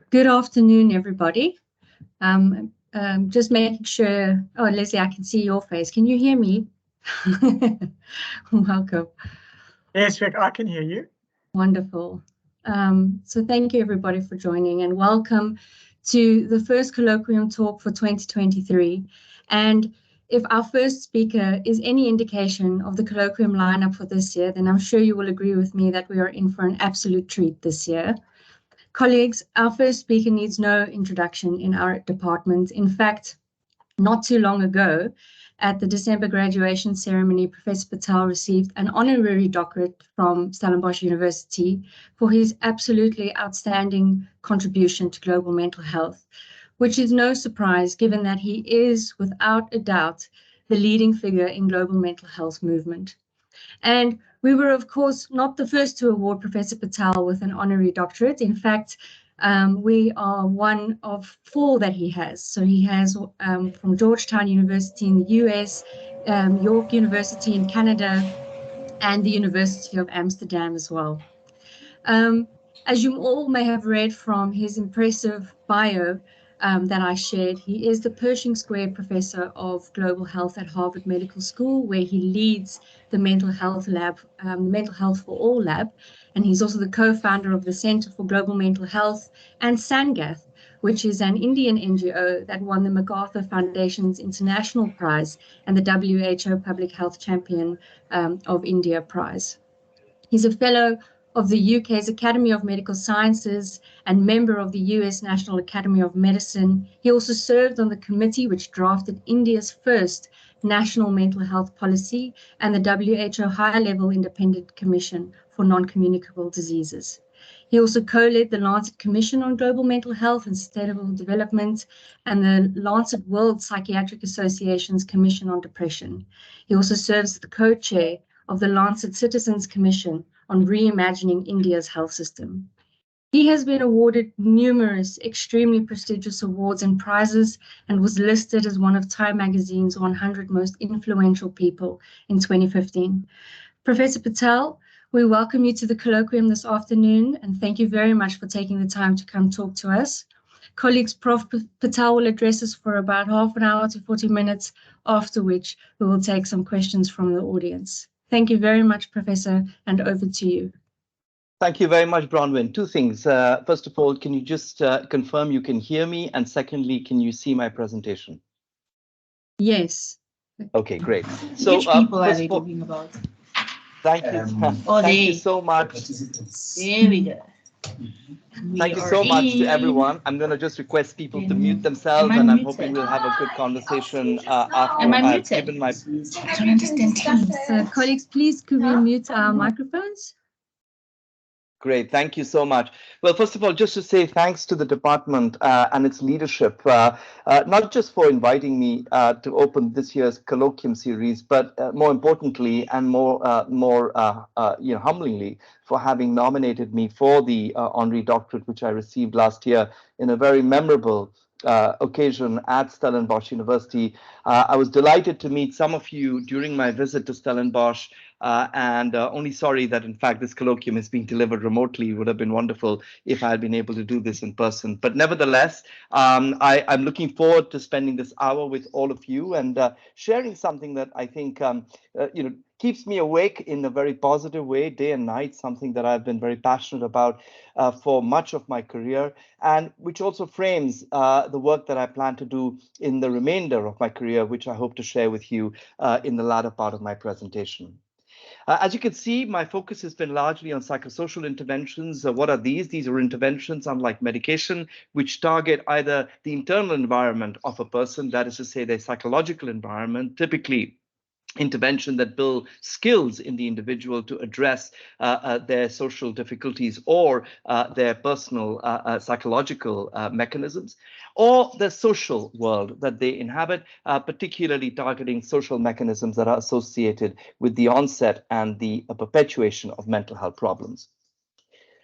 Good afternoon, everybody. Just making sure. Oh, Leslie, I can see your face. Can you hear me? Welcome. Yes, Rick, I can hear you. Wonderful. So thank you, everybody, for joining, and welcome to the first Colloquium talk for 2023. And if our first speaker is any indication of the Colloquium lineup for this year, then I'm sure you will agree with me that we are in for an absolute treat this year. Colleagues, our first speaker needs no introduction in our department. In fact, not too long ago, at the December graduation ceremony, Professor Patel received an honorary doctorate from Stellenbosch University for his absolutely outstanding contribution to global mental health, which is no surprise given that he is, without a doubt, the leading figure in global mental health movement. And we were, of course, not the first to award Professor Patel with an honorary doctorate. In fact, we are one of 4 that he has. So he has from Georgetown University in the US, York University in Canada, and the University of Amsterdam as well. As you all may have read from his impressive bio that I shared, he is the Pershing Square Professor of Global Health at Harvard Medical School, where he leads the Mental Health Lab, Mental Health for All Lab, and he's also the co-founder of the Center for Global Mental Health and Sangath, which is an Indian NGO that won the MacArthur Foundation's International Prize and the WHO Public Health Champion of India Prize. He's a fellow of the UK's Academy of Medical Sciences and member of the US National Academy of Medicine. He also served on the committee which drafted India's first national mental health policy and the WHO High-Level Independent Commission for Non-Communicable Diseases. He also co-led the Lancet Commission on Global Mental Health and Sustainable Development and the Lancet-World Psychiatric Association's Commission on Depression. He also serves as the co-chair of the Lancet Citizens Commission on Reimagining India's health system. He has been awarded numerous extremely prestigious awards and prizes and was listed as one of Time magazine's 100 most influential people in 2015. Professor Patel, we welcome you to the colloquium this afternoon, and thank you very much for taking the time to come talk to us. Colleagues, Prof. Patel will address us for about half an hour to 40 minutes, after which we will take some questions from the audience. Thank you very much, Professor, and over to you. Thank you very much, Bronwyn. 2 things. First of all, can you just confirm you can hear me? And secondly, can you see my presentation? Yes. Okay, great. So, which people are they talking about? Thank you. Thank you so much. There we go. Thank you so much to everyone. I'm going to just request people to mute themselves, and I'm hoping we'll have a good conversation after I've given my... I don't understand Teams. Colleagues, please could we mute our microphones? Great, thank you so much. Well, first of all, just to say thanks to the department and its leadership, not just for inviting me to open this year's colloquium series, but more importantly and more humblingly, for having nominated me for the honorary doctorate, which I received last year in a very memorable occasion at Stellenbosch University. I was delighted to meet some of you during my visit to Stellenbosch, and only sorry that in fact this colloquium is being delivered remotely. It would have been wonderful if I had been able to do this in person. But nevertheless, I'm looking forward to spending this hour with all of you and sharing something that I think keeps me awake in a very positive way, day and night, something that I've been very passionate about for much of my career, and which also frames the work that I plan to do in the remainder of my career, which I hope to share with you in the latter part of my presentation. As you can see, my focus has been largely on psychosocial interventions. What are these? These are interventions, unlike medication, which target either the internal environment of a person, that is to say, their psychological environment, typically intervention that build skills in the individual to address their social difficulties or their personal psychological mechanisms, or the social world that they inhabit, particularly targeting social mechanisms that are associated with the onset and the perpetuation of mental health problems.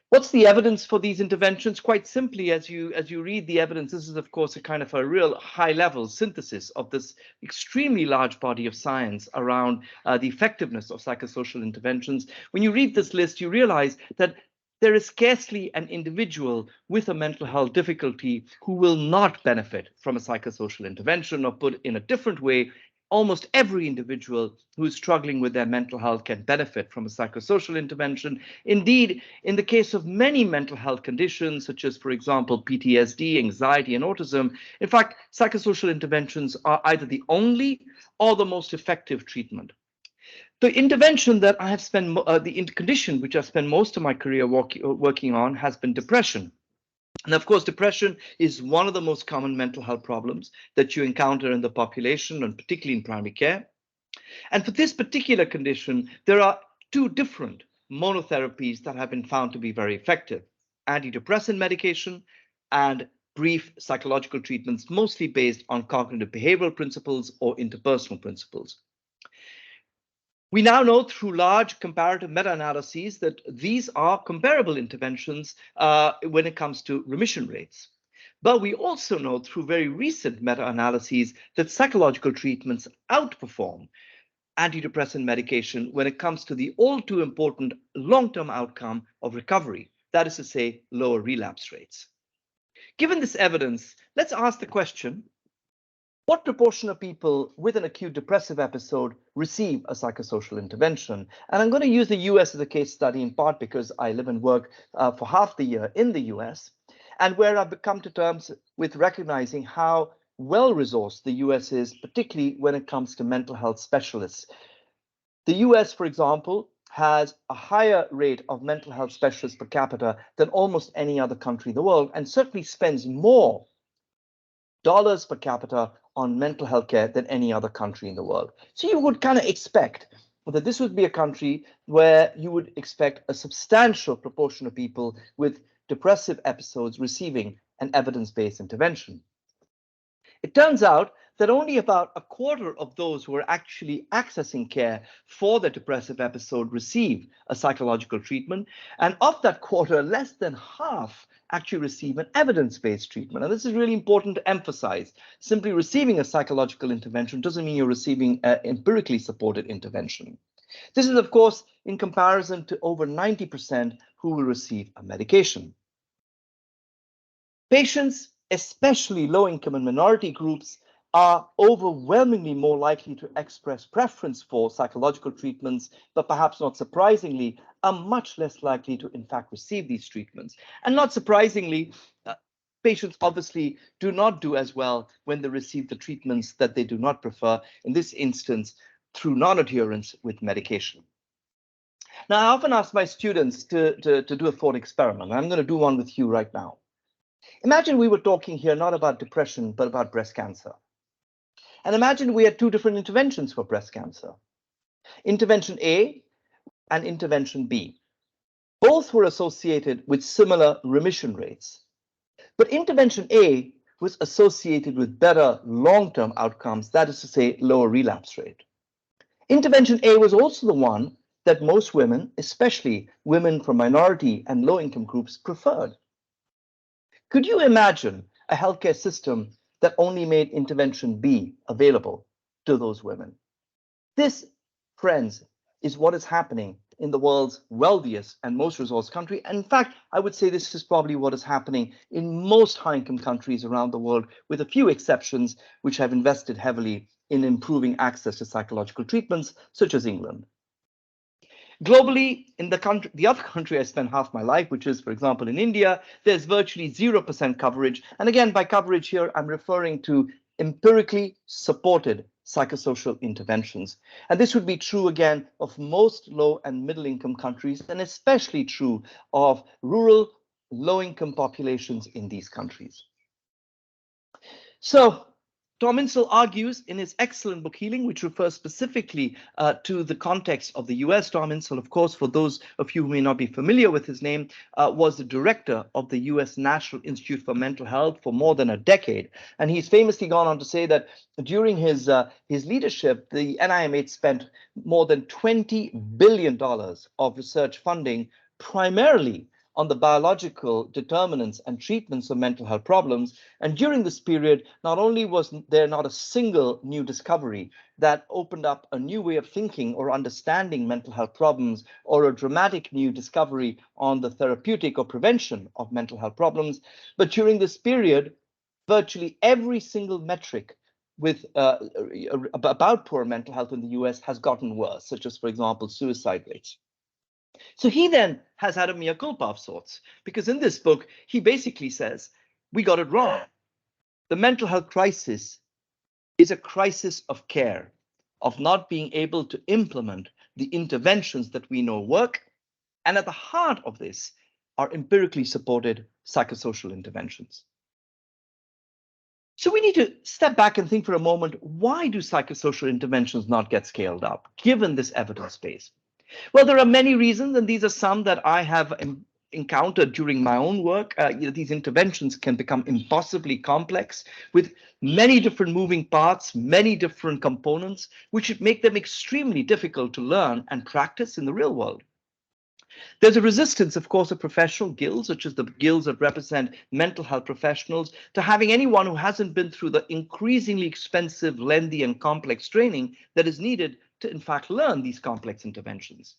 What's the evidence for these interventions? Quite simply, as you read the evidence, this is, of course, a kind of a real high-level synthesis of this extremely large body of science around the effectiveness of psychosocial interventions. When you read this list, you realize that there is scarcely an individual with a mental health difficulty who will not benefit from a psychosocial intervention, or put in a different way, almost every individual who is struggling with their mental health can benefit from a psychosocial intervention. Indeed, in the case of many mental health conditions, such as, for example, PTSD, anxiety, and autism, in fact, psychosocial interventions are either the only or the most effective treatment. The intervention that I have spent, the condition which I've spent most of my career working on has been depression. And of course, depression is one of the most common mental health problems that you encounter in the population, and particularly in primary care. And for this particular condition, there are two different monotherapies that have been found to be very effective: antidepressant medication and brief psychological treatments, mostly based on cognitive behavioral principles or interpersonal principles. We now know through large comparative meta-analyses that these are comparable interventions when it comes to remission rates. But we also know through very recent meta-analyses that psychological treatments outperform antidepressant medication when it comes to the all too important long-term outcome of recovery, that is to say, lower relapse rates. Given this evidence, let's ask the question: what proportion of people with an acute depressive episode receive a psychosocial intervention? And I'm going to use the US as a case study, in part because I live and work for half the year in the US, and where I've come to terms with recognizing how well-resourced the US is, particularly when it comes to mental health specialists. The US, for example, has a higher rate of mental health specialists per capita than almost any other country in the world, and certainly spends more dollars per capita on mental health care than any other country in the world. So you would kind of expect that this would be a country where you would expect a substantial proportion of people with depressive episodes receiving an evidence-based intervention. It turns out that only about a quarter of those who are actually accessing care for their depressive episode receive a psychological treatment. And of that quarter, less than half actually receive an evidence-based treatment. And this is really important to emphasize. Simply receiving a psychological intervention doesn't mean you're receiving an empirically supported intervention. This is, of course, in comparison to over 90% who will receive a medication. Patients, especially low-income and minority groups, are overwhelmingly more likely to express preference for psychological treatments, but perhaps not surprisingly, are much less likely to in fact receive these treatments. And not surprisingly, patients obviously do not do as well when they receive the treatments that they do not prefer, in this instance, through non-adherence with medication. Now, I often ask my students to do a thought experiment. I'm going to do one with you right now. Imagine we were talking here not about depression, but about breast cancer. And imagine we had two different interventions for breast cancer. Intervention A and intervention B. Both were associated with similar remission rates. But intervention A was associated with better long-term outcomes, that is to say, lower relapse rate. Intervention A was also the one that most women, especially women from minority and low-income groups, preferred. Could you imagine a healthcare system that only made intervention B available to those women? This, friends, is what is happening in the world's wealthiest and most resourced country. And in fact, I would say this is probably what is happening in most high-income countries around the world, with a few exceptions which have invested heavily in improving access to psychological treatments, such as England. Globally, in the other country I spent half my life, which is, for example, in India, there's virtually 0% coverage. And again, by coverage here, I'm referring to empirically supported psychosocial interventions. And this would be true, again, of most low and middle income countries, and especially true of rural, low-income populations in these countries. So, Tom Insel argues in his excellent book Healing, which refers specifically to the context of the US. Tom Insel, of course, for those of you who may not be familiar with his name, was the director of the US National Institute for Mental Health for more than a decade. And he's famously gone on to say that during his leadership, the NIMH spent more than $20 billion of research funding primarily on the biological determinants and treatments of mental health problems. And during this period, not only was there not a single new discovery that opened up a new way of thinking or understanding mental health problems, or a dramatic new discovery on the therapeutic or prevention of mental health problems, but during this period, virtually every single metric with about poor mental health in the US has gotten worse, such as, for example, suicide rates. So he then has had a mea culpa of sorts, because in this book, he basically says, we got it wrong. The mental health crisis is a crisis of care, of not being able to implement the interventions that we know work. And at the heart of this are empirically supported psychosocial interventions. So we need to step back and think for a moment, why do psychosocial interventions not get scaled up, given this evidence base? Well, there are many reasons, and these are some that I have encountered during my own work. These interventions can become impossibly complex with many different moving parts, many different components, which make them extremely difficult to learn and practice in the real world. There's a resistance, of course, of professional guilds, such as the guilds that represent mental health professionals, to having anyone who hasn't been through the increasingly expensive, lengthy, and complex training that is needed to, in fact, learn these complex interventions.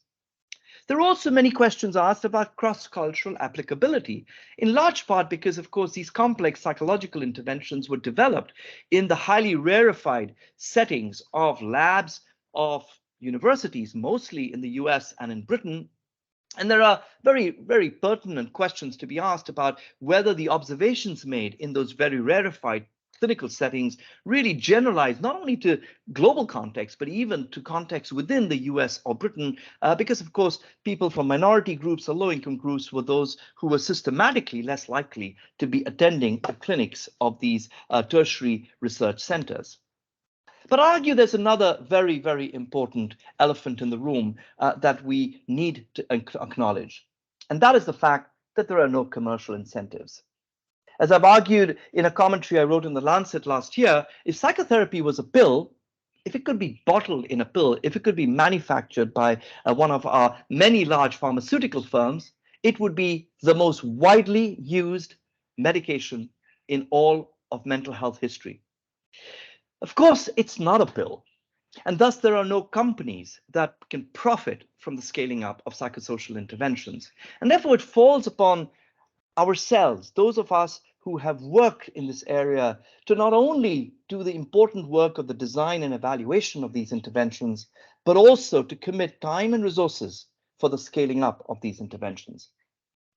There are also many questions asked about cross-cultural applicability, in large part because, of course, these complex psychological interventions were developed in the highly rarefied settings of labs, of universities, mostly in the US and in Britain. And there are very, very pertinent questions to be asked about whether the observations made in those very rarefied clinical settings really generalize not only to global context, but even to contexts within the US or Britain, because, of course, people from minority groups or low-income groups were those who were systematically less likely to be attending the clinics of these tertiary research centers. But I argue there's another very, very important elephant in the room that we need to acknowledge, and that is the fact that there are no commercial incentives. As I've argued in a commentary I wrote in the Lancet last year, if psychotherapy was a pill, if it could be bottled in a pill, if it could be manufactured by one of our many large pharmaceutical firms, it would be the most widely used medication in all of mental health history. Of course, it's not a pill, and thus there are no companies that can profit from the scaling up of psychosocial interventions. And therefore, it falls upon ourselves, those of us who have worked in this area, to not only do the important work of the design and evaluation of these interventions, but also to commit time and resources for the scaling up of these interventions.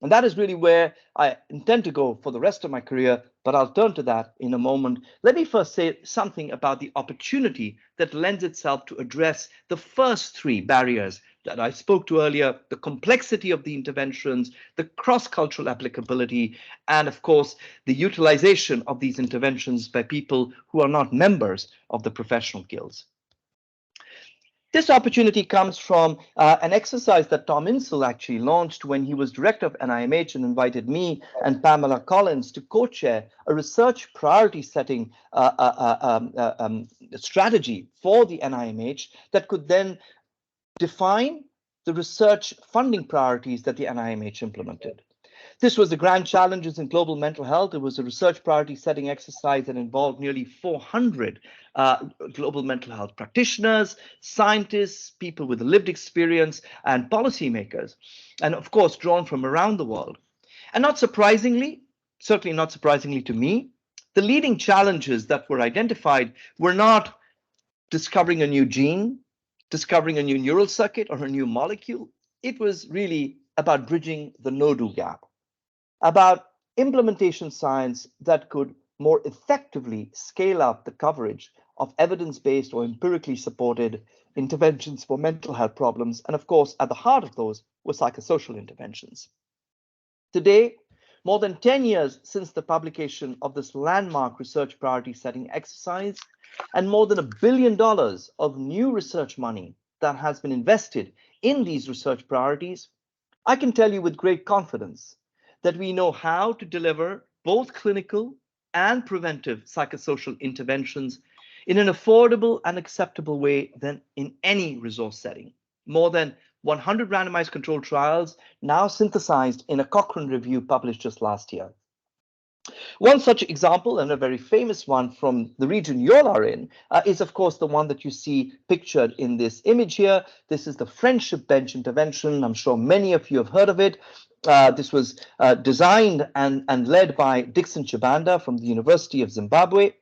And that is really where I intend to go for the rest of my career, but I'll turn to that in a moment. Let me first say something about the opportunity that lends itself to address the first three barriers that I spoke to earlier: the complexity of the interventions, the cross-cultural applicability, and of course, the utilization of these interventions by people who are not members of the professional guilds. This opportunity comes from an exercise that Tom Insel actually launched when he was director of NIMH and invited me and Pamela Collins to co-chair a research priority setting strategy for the NIMH that could then define the research funding priorities that the NIMH implemented. This was the grand challenges in global mental health. It was a research priority setting exercise that involved nearly 400 global mental health practitioners, scientists, people with lived experience, and policymakers, and of course, drawn from around the world. And not surprisingly, certainly not surprisingly to me, the leading challenges that were identified were not discovering a new gene, discovering a new neural circuit or a new molecule. It was really about bridging the no-do gap, about implementation science that could more effectively scale up the coverage of evidence-based or empirically supported interventions for mental health problems. And of course, at the heart of those were psychosocial interventions. Today, more than 10 years since the publication of this landmark research priority setting exercise, and more than $1 billion of new research money that has been invested in these research priorities, I can tell you with great confidence that we know how to deliver both clinical and preventive psychosocial interventions in an affordable and acceptable way than in any resource setting. More than 100 randomized controlled trials, now synthesized in a Cochrane review published just last year. One such example, and a very famous one from the region you all are in, is of course the one that you see pictured in this image here. This is the Friendship Bench intervention. I'm sure many of you have heard of it. This was designed and led by Dixon Chibanda from the University of Zimbabwe.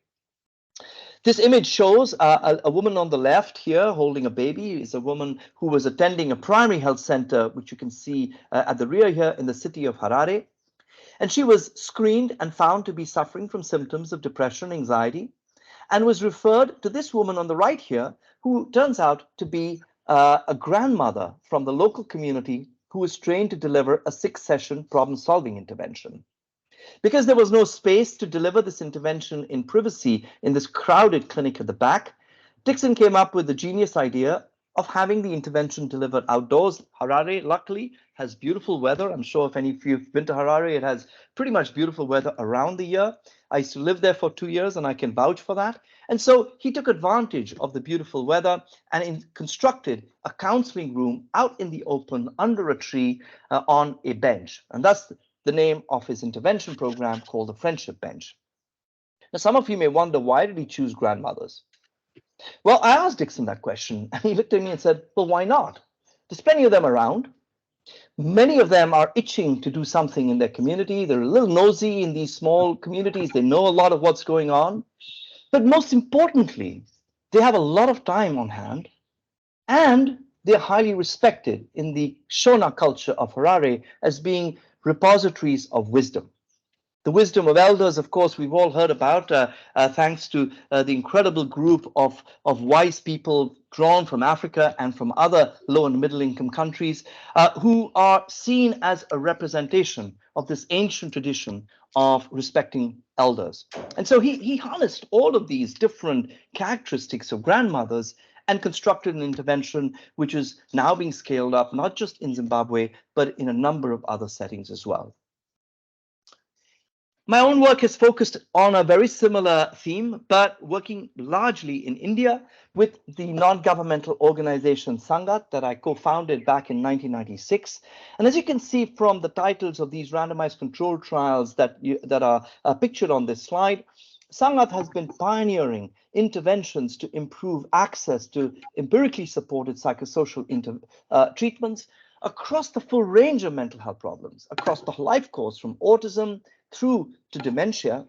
This image shows a woman on the left here holding a baby. Is a woman who was attending a primary health center, which you can see at the rear here in the city of Harare. And she was screened and found to be suffering from symptoms of depression, anxiety, and was referred to this woman on the right here, who turns out to be a grandmother from the local community who was trained to deliver a 6-session problem-solving intervention. Because there was no space to deliver this intervention in privacy in this crowded clinic at the back, Dixon came up with the genius idea of having the intervention delivered outdoors. Harare, luckily, has beautiful weather. I'm sure if any of you have been to Harare, it has pretty much beautiful weather around the year. I used to live there for 2 years, and I can vouch for that. And so he took advantage of the beautiful weather and constructed a counseling room out in the open under a tree on a bench. And that's the name of his intervention program, called the Friendship Bench. Now, some of you may wonder, why did he choose grandmothers? Well, I asked Dixon that question, and he looked at me and said, well, why not? There's plenty of them around. Many of them are itching to do something in their community. They're a little nosy in these small communities. They know a lot of what's going on. But most importantly, they have a lot of time on hand, and they're highly respected in the Shona culture of Harare as being repositories of wisdom. The wisdom of elders, of course, we've all heard about, thanks to the incredible group of wise people drawn from Africa and from other low and middle income countries, who are seen as a representation of this ancient tradition of respecting elders. And so he harnessed all of these different characteristics of grandmothers and constructed an intervention which is now being scaled up, not just in Zimbabwe, but in a number of other settings as well. My own work has focused on a very similar theme, but working largely in India with the non-governmental organization Sangath that I co-founded back in 1996. And as you can see from the titles of these randomized controlled trials that are pictured on this slide, Sangath has been pioneering interventions to improve access to empirically supported psychosocial treatments across the full range of mental health problems, across the life course, from autism through to dementia,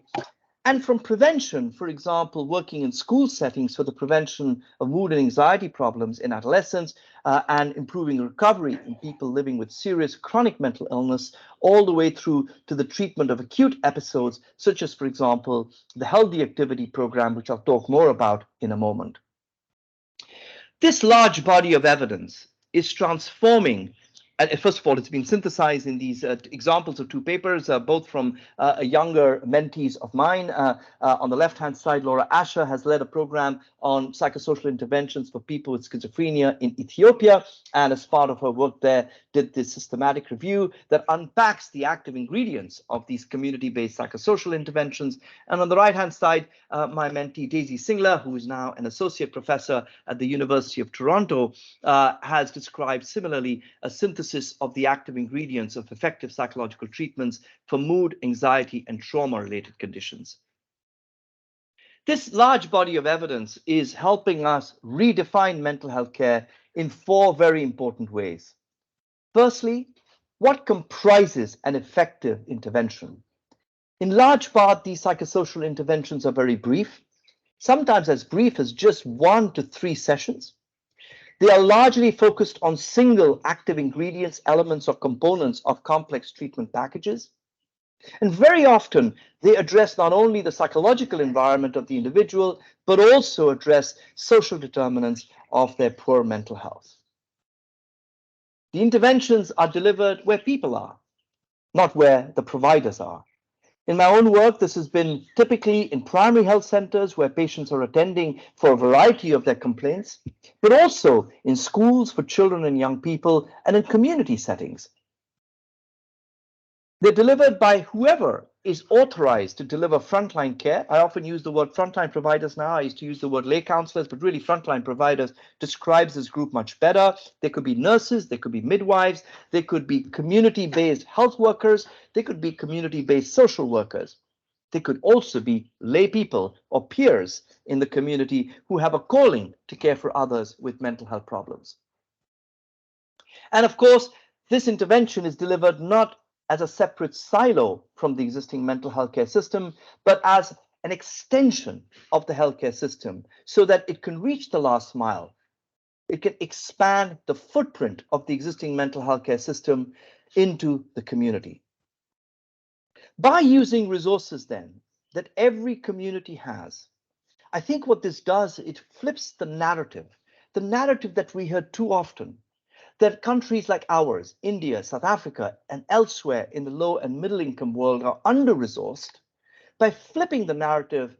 and from prevention, for example, working in school settings for the prevention of mood and anxiety problems in adolescents, and improving recovery in people living with serious chronic mental illness, all the way through to the treatment of acute episodes, such as, for example, the Healthy Activity Program, which I'll talk more about in a moment. This large body of evidence is transforming. First of all, it's been synthesized in these examples of 2 papers, both from younger mentees of mine. On the left-hand side, Laura Asher has led a program on psychosocial interventions for people with schizophrenia in Ethiopia, and as part of her work there, did this systematic review that unpacks the active ingredients of these community-based psychosocial interventions. And on the right-hand side, my mentee, Daisy Singler, who is now an associate professor at the University of Toronto, has described similarly a synthesis of the active ingredients of effective psychological treatments for mood, anxiety, and trauma-related conditions. This large body of evidence is helping us redefine mental health care in 4 very important ways. Firstly, what comprises an effective intervention? In large part, these psychosocial interventions are very brief, sometimes as brief as just 1 to 3 sessions. They are largely focused on single active ingredients, elements, or components of complex treatment packages. And very often, they address not only the psychological environment of the individual, but also address social determinants of their poor mental health. The interventions are delivered where people are, not where the providers are. In my own work, this has been typically in primary health centers where patients are attending for a variety of their complaints, but also in schools for children and young people and in community settings. They're delivered by whoever is authorized to deliver frontline care. I often use the word frontline providers now. I used to use the word lay counselors, but really frontline providers describes this group much better. They could be nurses, they could be midwives, they could be community-based health workers, they could be community-based social workers. They could also be lay people or peers in the community who have a calling to care for others with mental health problems. And of course, this intervention is delivered not as a separate silo from the existing mental health care system, but as an extension of the healthcare system so that it can reach the last mile. It can expand the footprint of the existing mental health care system into the community. By using resources then that every community has, I think what this does, it flips the narrative that we heard too often, that countries like ours, India, South Africa, and elsewhere in the low and middle income world are under-resourced, by flipping the narrative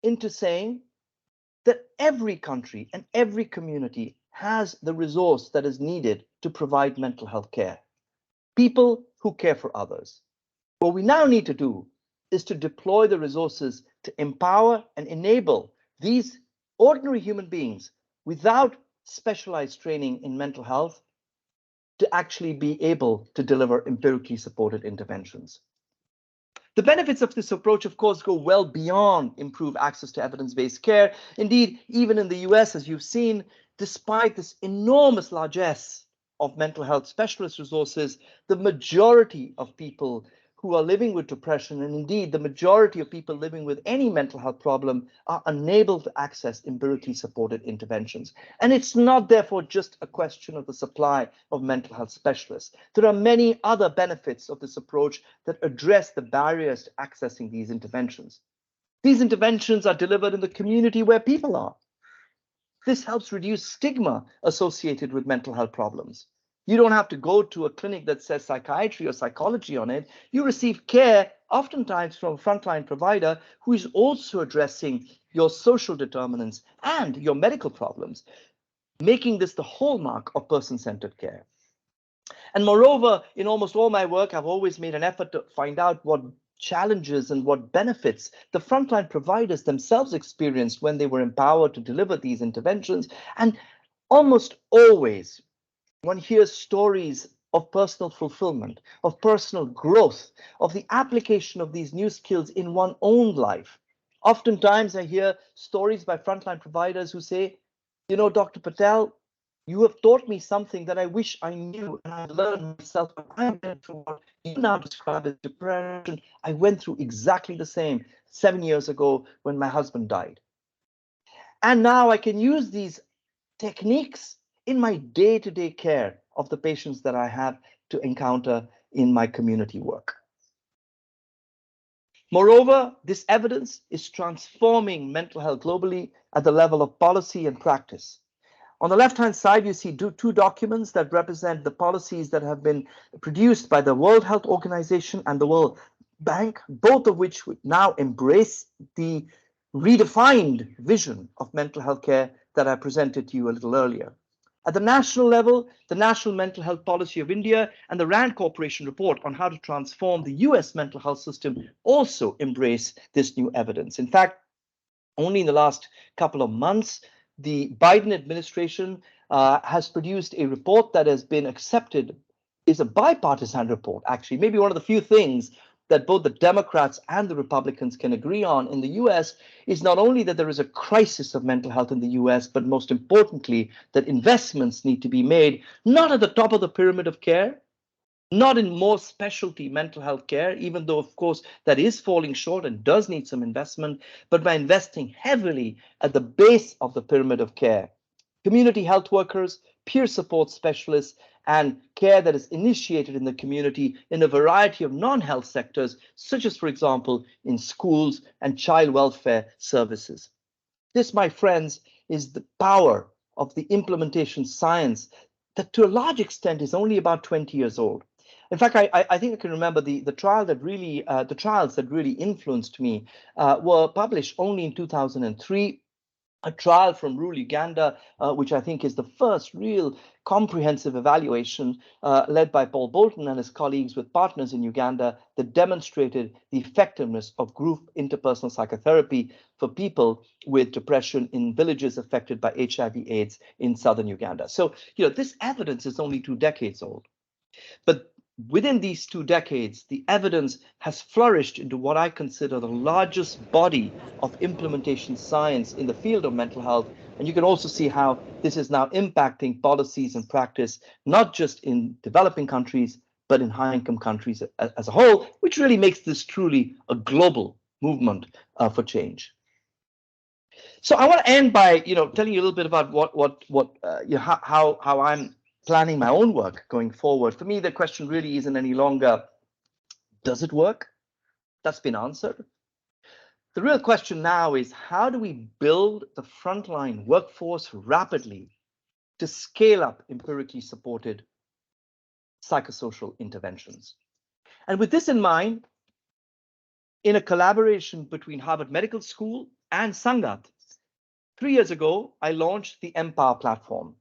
into saying that every country and every community has the resource that is needed to provide mental health care. People who care for others. What we now need to do is to deploy the resources to empower and enable these ordinary human beings without specialized training in mental health to actually be able to deliver empirically supported interventions. The benefits of this approach, of course, go well beyond improved access to evidence-based care. Indeed, even in the US, as you've seen, despite this enormous largesse of mental health specialist resources, the majority of people who are living with depression, and indeed the majority of people living with any mental health problem, are unable to access empirically supported interventions. And it's not therefore just a question of the supply of mental health specialists. There are many other benefits of this approach that address the barriers to accessing these interventions. These interventions are delivered in the community where people are. This helps reduce stigma associated with mental health problems. You don't have to go to a clinic that says psychiatry or psychology on it. You receive care oftentimes from a frontline provider who is also addressing your social determinants and your medical problems, making this the hallmark of person-centered care. And moreover, in almost all my work, I've always made an effort to find out what challenges and what benefits the frontline providers themselves experienced when they were empowered to deliver these interventions. And almost always, one hears stories of personal fulfillment, of personal growth, of the application of these new skills in one's own life. Oftentimes, I hear stories by frontline providers who say, you know, Dr. Patel, you have taught me something that I wish I knew and I learned myself. I went through what you now describe as depression. I went through exactly the same 7 years ago when my husband died. And now I can use these techniques in my day-to-day care of the patients that I have to encounter in my community work. Moreover, this evidence is transforming mental health globally at the level of policy and practice. On the left-hand side, you see two documents that represent the policies that have been produced by the World Health Organization and the World Bank, both of which now embrace the redefined vision of mental health care that I presented to you a little earlier. At the national level, the National Mental Health Policy of India and the RAND Corporation report on how to transform the US mental health system also embrace this new evidence. In fact, only in the last couple of months, the Biden administration has produced a report that has been accepted, is a bipartisan report, actually, maybe one of the few things that both the Democrats and the Republicans can agree on in the US is not only that there is a crisis of mental health in the US, but most importantly, that investments need to be made, not at the top of the pyramid of care, not in more specialty mental health care, even though, of course, that is falling short and does need some investment, but by investing heavily at the base of the pyramid of care. Community health workers, peer support specialists, and care that is initiated in the community in a variety of non-health sectors, such as, for example, in schools and child welfare services. This, my friends, is the power of the implementation science that to a large extent is only about 20 years old. In fact, I think I can remember the trials that really influenced me were published only in 2003. a trial from rural Uganda, which I think is the first real comprehensive evaluation led by Paul Bolton and his colleagues with partners in Uganda that demonstrated the effectiveness of group interpersonal psychotherapy for people with depression in villages affected by HIV/AIDS in southern Uganda. So, this evidence is only 2 decades old. But within these 2 decades, the evidence has flourished into what I consider the largest body of implementation science in the field of mental health. And you can also see how this is now impacting policies and practice, not just in developing countries, but in high-income countries as a whole, which really makes this truly a global movement for change. So I want to end by, telling you a little bit about how I'm planning my own work going forward. For me, the question really isn't any longer, does it work? That's been answered. The real question now is, how do we build the frontline workforce rapidly to scale up empirically supported psychosocial interventions? And with this in mind, in a collaboration between Harvard Medical School and Sangath, 3 years ago, I launched the Empower platform.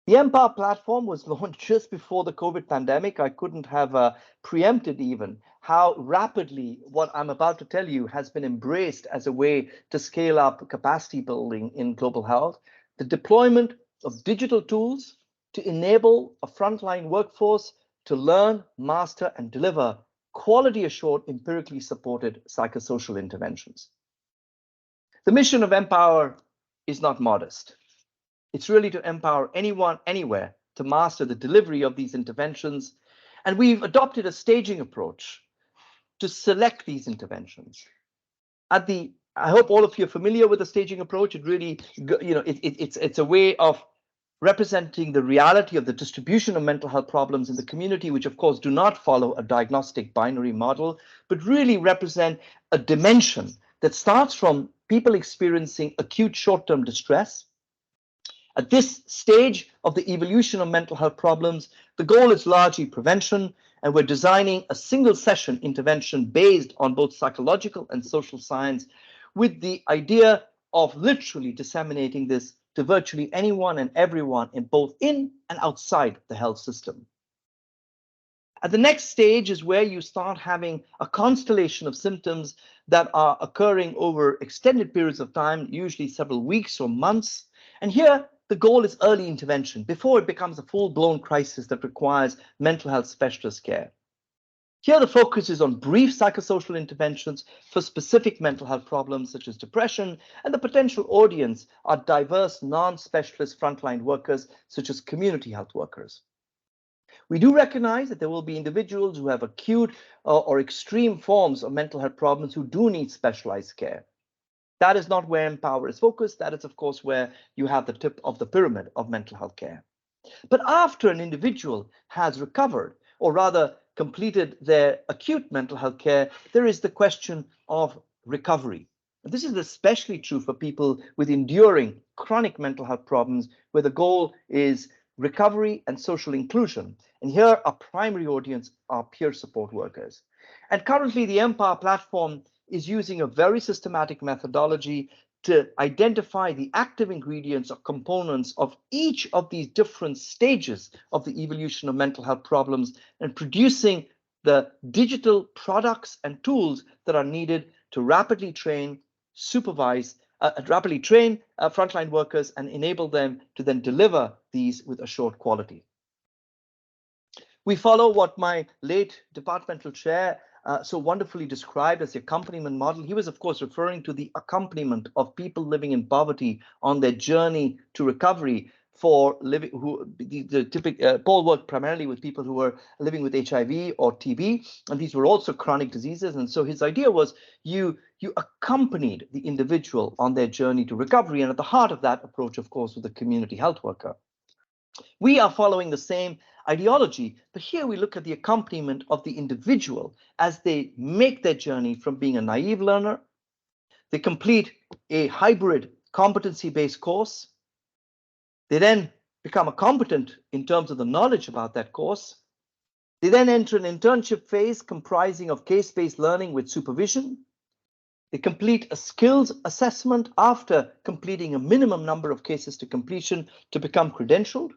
The Empower platform was launched just before the COVID pandemic. I couldn't have preempted even how rapidly what I'm about to tell you has been embraced as a way to scale up capacity building in global health. The deployment of digital tools to enable a frontline workforce to learn, master, and deliver quality assured, empirically supported psychosocial interventions. The mission of Empower is not modest. It's really to empower anyone, anywhere, to master the delivery of these interventions. And we've adopted a staging approach to select these interventions. I hope all of you are familiar with the staging approach. It really, it's a way of representing the reality of the distribution of mental health problems in the community, which of course do not follow a diagnostic binary model, but really represent a dimension that starts from people experiencing acute short-term distress. At this stage of the evolution of mental health problems, the goal is largely prevention, and we're designing a single session intervention based on both psychological and social science, with the idea of literally disseminating this to virtually anyone and everyone in both in and outside the health system. At the next stage is where you start having a constellation of symptoms that are occurring over extended periods of time, usually several weeks or months. And here, the goal is early intervention before it becomes a full-blown crisis that requires mental health specialist care. Here, the focus is on brief psychosocial interventions for specific mental health problems such as depression, and the potential audience are diverse non-specialist frontline workers such as community health workers. We do recognize that there will be individuals who have acute or extreme forms of mental health problems who do need specialized care. That is not where Empower is focused. That is, of course, where you have the tip of the pyramid of mental health care. But after an individual has recovered, or rather completed their acute mental health care, there is the question of recovery. And this is especially true for people with enduring chronic mental health problems, where the goal is recovery and social inclusion. And here our primary audience are peer support workers. And currently the Empower platform is using a very systematic methodology to identify the active ingredients or components of each of these different stages of the evolution of mental health problems, and producing the digital products and tools that are needed to rapidly train, supervise, frontline workers and enable them to then deliver these with assured quality. We follow what my late departmental chair so wonderfully described as the accompaniment model. He was, of course, referring to the accompaniment of people living in poverty on their journey to recovery for living, Paul worked primarily with people who were living with HIV or TB, and these were also chronic diseases. And so his idea was you accompanied the individual on their journey to recovery. And at the heart of that approach, of course, was the community health worker. We are following the same ideology, but here we look at the accompaniment of the individual as they make their journey from being a naive learner. They complete a hybrid competency-based course. They then become a competent in terms of the knowledge about that course. They then enter an internship phase comprising of case-based learning with supervision. They complete a skills assessment after completing a minimum number of cases to completion to become credentialed.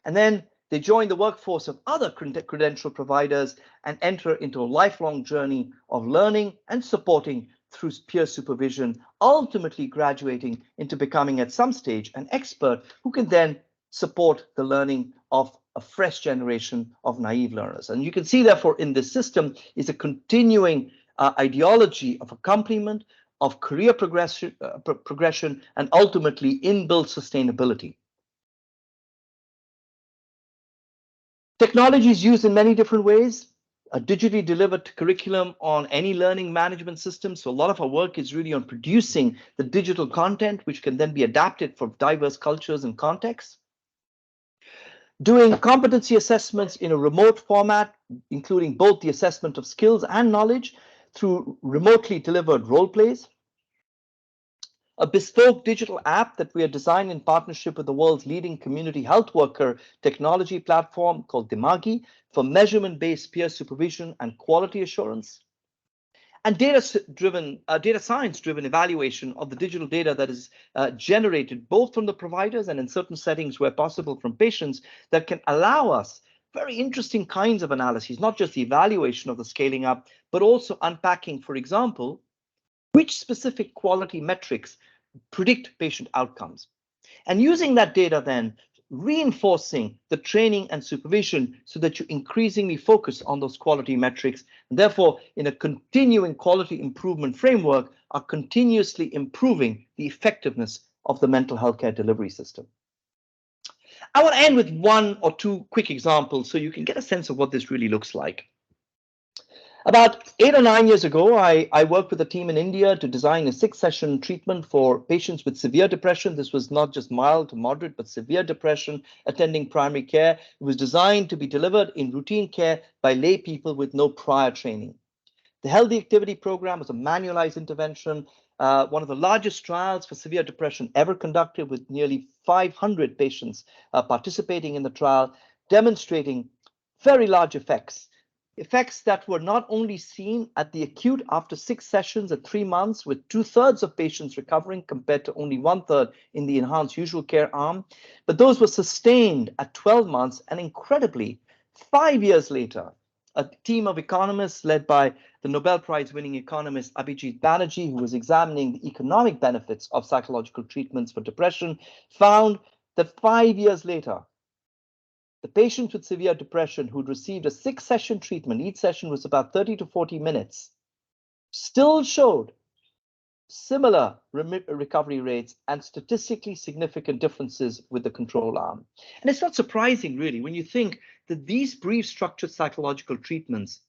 And then they join the workforce of other credential providers and enter into a lifelong journey of learning and supporting through peer supervision, ultimately graduating into becoming at some stage an expert who can then support the learning of a fresh generation of naive learners. And you can see, therefore, in this system is a continuing ideology of accompaniment, of career progression, and ultimately inbuilt sustainability. Technology is used in many different ways. A digitally delivered curriculum on any learning management system. So a lot of our work is really on producing the digital content, which can then be adapted for diverse cultures and contexts. Doing competency assessments in a remote format, including both the assessment of skills and knowledge through remotely delivered role plays. A bespoke digital app that we are designed in partnership with the world's leading community health worker technology platform called Dimagi for measurement-based peer supervision and quality assurance. And data science-driven evaluation of the digital data that is generated both from the providers and in certain settings where possible from patients that can allow us very interesting kinds of analyses, not just the evaluation of the scaling up, but also unpacking, for example, which specific quality metrics predict patient outcomes. And using that data then, reinforcing the training and supervision so that you increasingly focus on those quality metrics. And therefore, in a continuing quality improvement framework, are continuously improving the effectiveness of the mental health care delivery system. I want to end with one or two quick examples so you can get a sense of what this really looks like. About 8 or 9 years ago, I worked with a team in India to design a 6-session treatment for patients with severe depression. This was not just mild to moderate, but severe depression attending primary care. It was designed to be delivered in routine care by lay people with no prior training. The Healthy Activity Program was a manualized intervention, one of the largest trials for severe depression ever conducted, with nearly 500 patients participating in the trial, demonstrating very large effects that were not only seen at the acute after 6 sessions at 3 months, with 2/3 of patients recovering compared to only 1/3 in the enhanced usual care arm, but those were sustained at 12 months, and incredibly, 5 years later, a team of economists led by the Nobel Prize winning economist Abhijit Banerjee, who was examining the economic benefits of psychological treatments for depression, found that 5 years later, the patients with severe depression who'd received a 6-session treatment, each session was about 30 to 40 minutes, still showed similar recovery rates and statistically significant differences with the control arm. And it's not surprising, really, when you think that these brief structured psychological treatments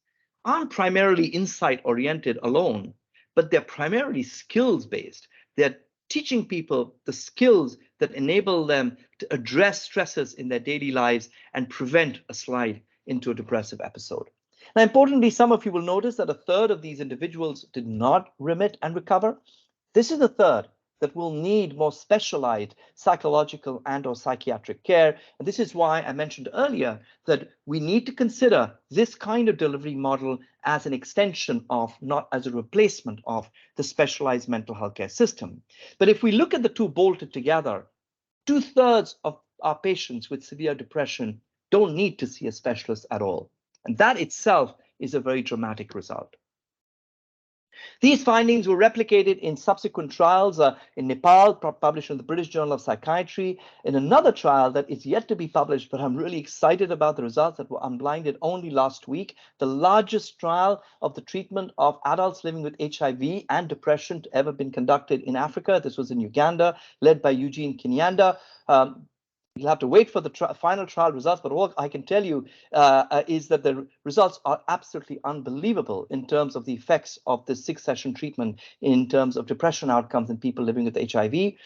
aren't primarily insight-oriented alone, but they're primarily skills-based. They're teaching people the skills that enable them to address stresses in their daily lives and prevent a slide into a depressive episode. Now, importantly, some of you will notice that 1/3 of these individuals did not remit and recover. This is the third that will need more specialized psychological and/or psychiatric care. And this is why I mentioned earlier that we need to consider this kind of delivery model as an extension of, not as a replacement of, the specialized mental health care system. But if we look at the two bolted together, 2/3 of our patients with severe depression don't need to see a specialist at all. And that itself is a very dramatic result. These findings were replicated in subsequent trials in Nepal, published in the British Journal of Psychiatry, in another trial that is yet to be published, but I'm really excited about the results that were unblinded only last week, the largest trial of the treatment of adults living with HIV and depression to ever been conducted in Africa. This was in Uganda, led by Eugene Kinyanda. You'll have to wait for the final trial results, but all I can tell you is that the results are absolutely unbelievable in terms of the effects of this 6-session treatment in terms of depression outcomes in people living with HIV.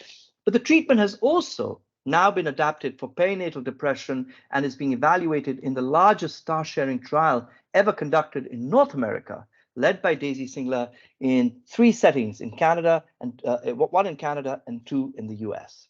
But the treatment has also now been adapted for perinatal depression and is being evaluated in the largest star-sharing trial ever conducted in North America, led by Daisy Singler, in 3 settings in Canada, and 1 in Canada and 2 in the US.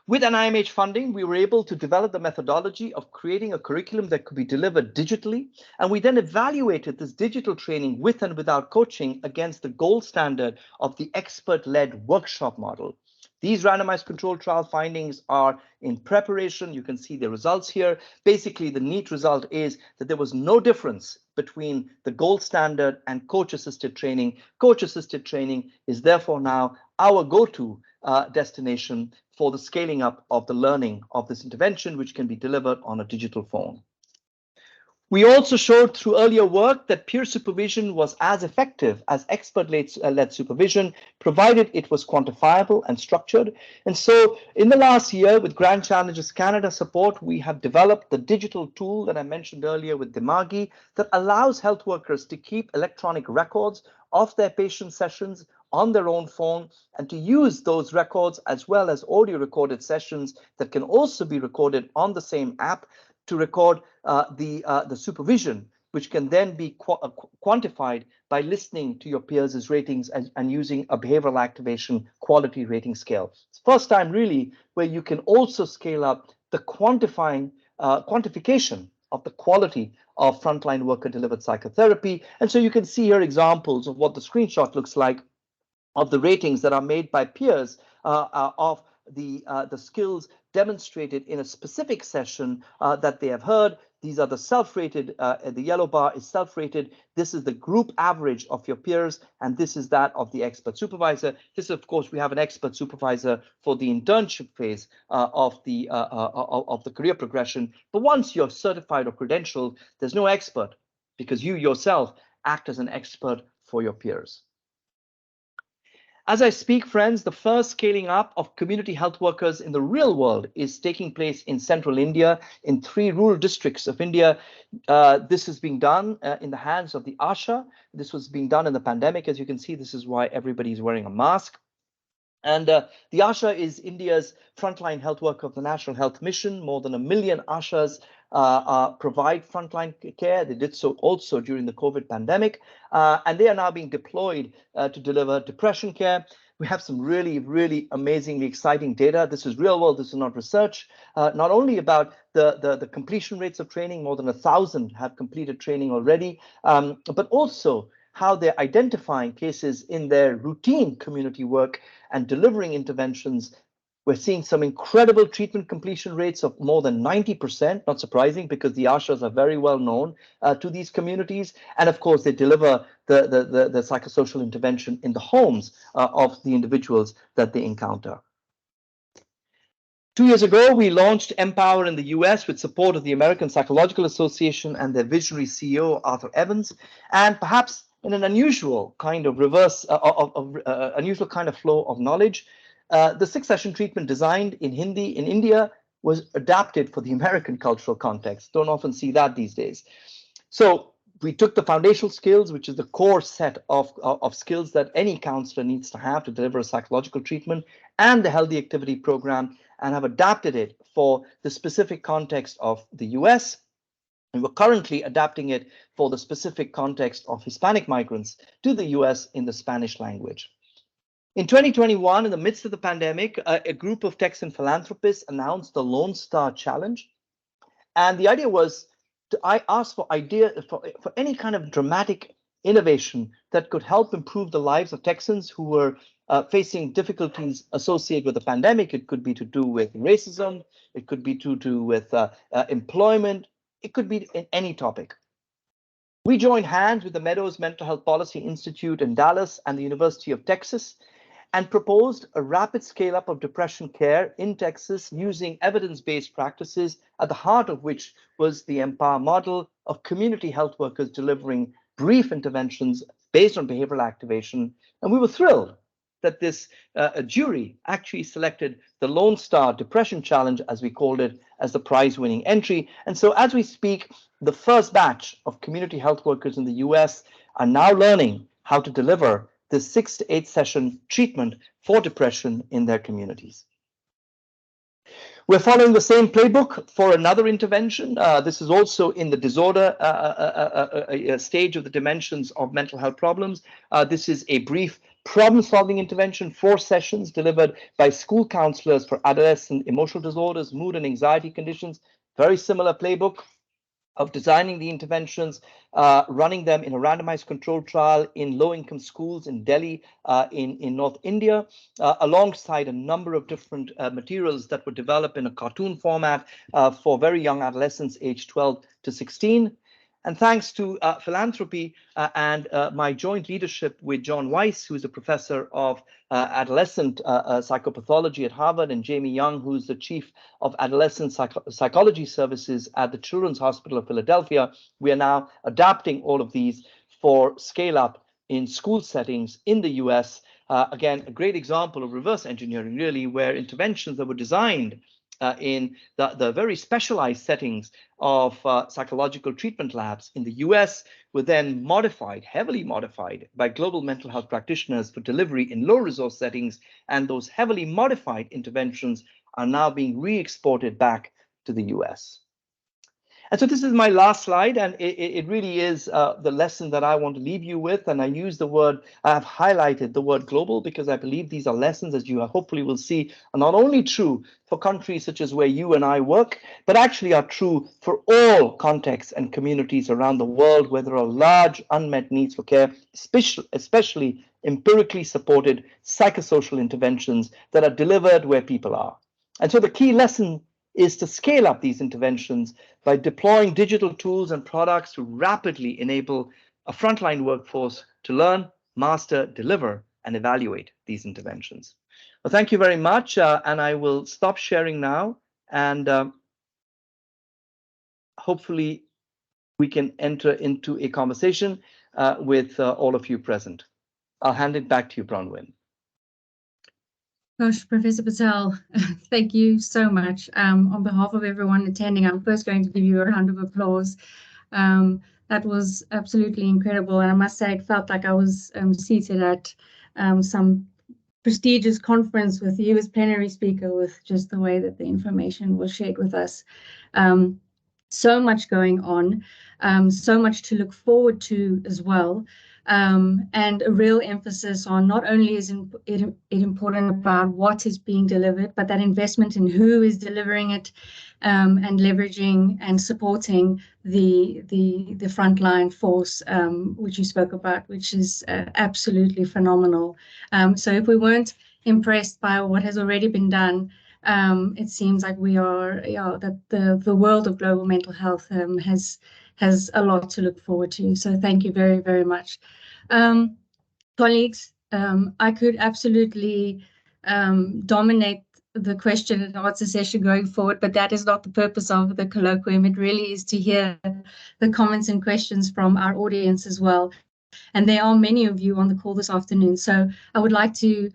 With NIMH funding, we were able to develop the methodology of creating a curriculum that could be delivered digitally. And we then evaluated this digital training with and without coaching against the gold standard of the expert-led workshop model. These randomized controlled trial findings are in preparation. You can see the results here. Basically, the neat result is that there was no difference between the gold standard and coach-assisted training. Coach-assisted training is therefore now our go-to destination for the scaling up of the learning of this intervention, which can be delivered on a digital phone. We also showed through earlier work that peer supervision was as effective as expert-led supervision, provided it was quantifiable and structured. And so in the last year, with Grand Challenges Canada support, we have developed the digital tool that I mentioned earlier with Dimagi that allows health workers to keep electronic records of their patient sessions on their own phone and to use those records as well as audio recorded sessions that can also be recorded on the same app to record the supervision, which can then be quantified by listening to your peers' ratings and using a behavioral activation quality rating scale. It's the first time really where you can also scale up the quantification of the quality of frontline worker delivered psychotherapy. And so you can see here examples of what the screenshot looks like of the ratings that are made by peers of the skills demonstrated in a specific session that they have heard. These are the self-rated, the yellow bar is self-rated. This is the group average of your peers, and this is that of the expert supervisor. This, of course, we have an expert supervisor for the internship phase of the career progression. But once you're certified or credentialed, there's no expert because you yourself act as an expert for your peers. As I speak, friends, the first scaling up of community health workers in the real world is taking place in central India, in 3 rural districts of India. This is being done in the hands of the ASHA. This was being done in the pandemic. As you can see, this is why everybody is wearing a mask. And the ASHA is India's frontline health worker of the National Health Mission. More than 1 million ASHAs provide frontline care. They did so also during the COVID pandemic, and they are now being deployed to deliver depression care. We have some really, really amazingly exciting data. This is real world, this is not research. Not only about the completion rates of training, more than 1,000 have completed training already, but also how they're identifying cases in their routine community work and delivering interventions. We're seeing some incredible treatment completion rates of more than 90%, not surprising because the ASHAs are very well known to these communities. And of course, they deliver the psychosocial intervention in the homes of the individuals that they encounter. 2 years ago, we launched Empower in the US with support of the American Psychological Association and their visionary CEO, Arthur Evans. And perhaps in an unusual kind of unusual kind of flow of knowledge, the 6-session treatment designed in Hindi in India was adapted for the American cultural context. Don't often see that these days. So we took the foundational skills, which is the core set of skills that any counselor needs to have to deliver a psychological treatment, and the healthy activity program, and have adapted it for the specific context of the US. And we're currently adapting it for the specific context of Hispanic migrants to the US in the Spanish language. In 2021, in the midst of the pandemic, a group of Texan philanthropists announced the Lone Star Challenge. And the idea was I asked for for any kind of dramatic innovation that could help improve the lives of Texans who were facing difficulties associated with the pandemic. It could be to do with racism. It could be to do with employment. It could be in any topic. We joined hands with the Meadows Mental Health Policy Institute in Dallas and the University of Texas and proposed a rapid scale up of depression care in Texas using evidence-based practices, at the heart of which was the Empower model of community health workers delivering brief interventions based on behavioral activation. And we were thrilled that this jury actually selected the Lone Star Depression Challenge, as we called it, as the prize-winning entry. And so as we speak, the first batch of community health workers in the US are now learning how to deliver this 6 to 8 session treatment for depression in their communities. We're following the same playbook for another intervention. This is also in the disorder stage of the dimensions of mental health problems. This is a brief problem-solving intervention, 4 sessions delivered by school counselors for adolescent emotional disorders, mood and anxiety conditions. Very similar playbook of designing the interventions, running them in a randomized controlled trial in low-income schools in Delhi, in North India, alongside a number of different materials that were developed in a cartoon format for very young adolescents aged 12 to 16. And thanks to philanthropy and my joint leadership with John Weiss, who is a professor of adolescent psychopathology at Harvard, and Jamie Young, who's the chief of adolescent psychology services at the Children's Hospital of Philadelphia, we are now adapting all of these for scale up in school settings in the US. Again, a great example of reverse engineering, really, where interventions that were designed in the very specialized settings of psychological treatment labs in the US were then modified, heavily modified by global mental health practitioners for delivery in low resource settings. And those heavily modified interventions are now being re-exported back to the US. And so this is my last slide, and it really is the lesson that I want to leave you with. And I use the word, I have highlighted the word global, because I believe these are lessons, as you hopefully will see, are not only true for countries such as where you and I work, but actually are true for all contexts and communities around the world where there are large unmet needs for care, especially empirically supported psychosocial interventions that are delivered where people are. And so the key lesson is to scale up these interventions by deploying digital tools and products to rapidly enable a frontline workforce to learn, master, deliver, and evaluate these interventions. Well, thank you very much, and I will stop sharing now, and hopefully we can enter into a conversation with all of you present. I'll hand it back to you, Bronwyn. Gosh, Professor Patel, thank you so much. On behalf of everyone attending, I'm first going to give you a round of applause. That was absolutely incredible. And I must say, it felt like I was seated at some prestigious conference with you as plenary speaker, with just the way that the information was shared with us. So much going on, so much to look forward to as well. And a real emphasis on not only is it important about what is being delivered, but that investment in who is delivering it, and leveraging and supporting the frontline force, which you spoke about, which is absolutely phenomenal. So if we weren't impressed by what has already been done, it seems like we are, that the world of global mental health has a lot to look forward to. So thank you very, very much. Colleagues, I could absolutely dominate the question and answer session going forward, but that is not the purpose of the colloquium. It really is to hear the comments and questions from our audience as well. And there are many of you on the call this afternoon. So I would like to